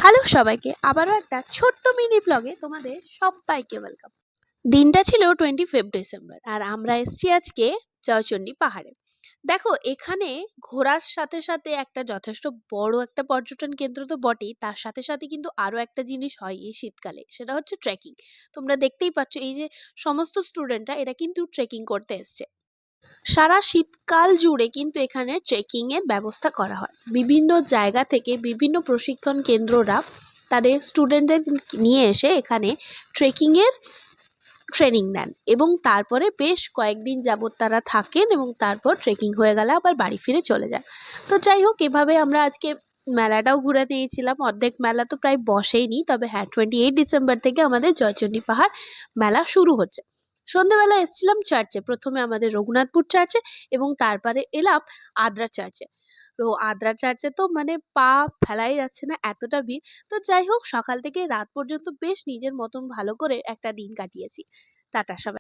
Hello সবাইকে, আবারও একটা ছোট্ট মিনি ব্লগে তোমাদের সবাইকে ওয়েলকাম। দিনটা ছিল 25 ডিসেম্বর আর আমরা এসেছি আজকে জয়চণ্ডী পাহাড়ে। দেখো, এখানে ঘোরার সাথে সাথে একটা যথেষ্ট বড় একটা পর্যটন কেন্দ্র তো বটেই, তার সাথে সাথে কিন্তু আরো একটা জিনিস হয় এই শীতকালে, সেটা হচ্ছে ট্রেকিং। তোমরা দেখতেই পাচ্ছ এই যে সমস্ত স্টুডেন্টরা এরা কিন্তু ট্রেকিং করতে এসছে। সারা শীতকাল জুড়ে কিন্তু এখানে ট্রেকিং এর ব্যবস্থা করা হয়। বিভিন্ন জায়গা থেকে বিভিন্ন প্রশিক্ষণ কেন্দ্ররা তাদের স্টুডেন্টদের নিয়ে এসে এখানে ট্রেকিং এর ট্রেনিং নেন এবং তারপরে বেশ কয়েকদিন যাবত তারা থাকেন এবং তারপর ট্রেকিং হয়ে গেলে আবার বাড়ি ফিরে চলে যান। তো যাই হোক, এভাবে আমরা আজকে মেলাটাও ঘুরে নিয়েছিলাম। অর্ধেক মেলা তো প্রায় বসেইনি, তবে হ্যাঁ, 28 ডিসেম্বর থেকে আমাদের জয়চণ্ডী পাহাড় মেলা শুরু হচ্ছে। সন্ধ্যেবেলা এসেছিলাম চার্চে, প্রথমে আমাদের রঘুনাথপুর চার্চে এবং তারপরে এলাম আদ্রা চার্চে। তো আদ্রা চার্চে তো মানে পা ফেলাই যাচ্ছে না, এতটা ভিড়। তো যাই হোক, সকাল থেকে রাত পর্যন্ত বেশ নিজের মতন ভালো করে একটা দিন কাটিয়েছি। টাটা সবাই।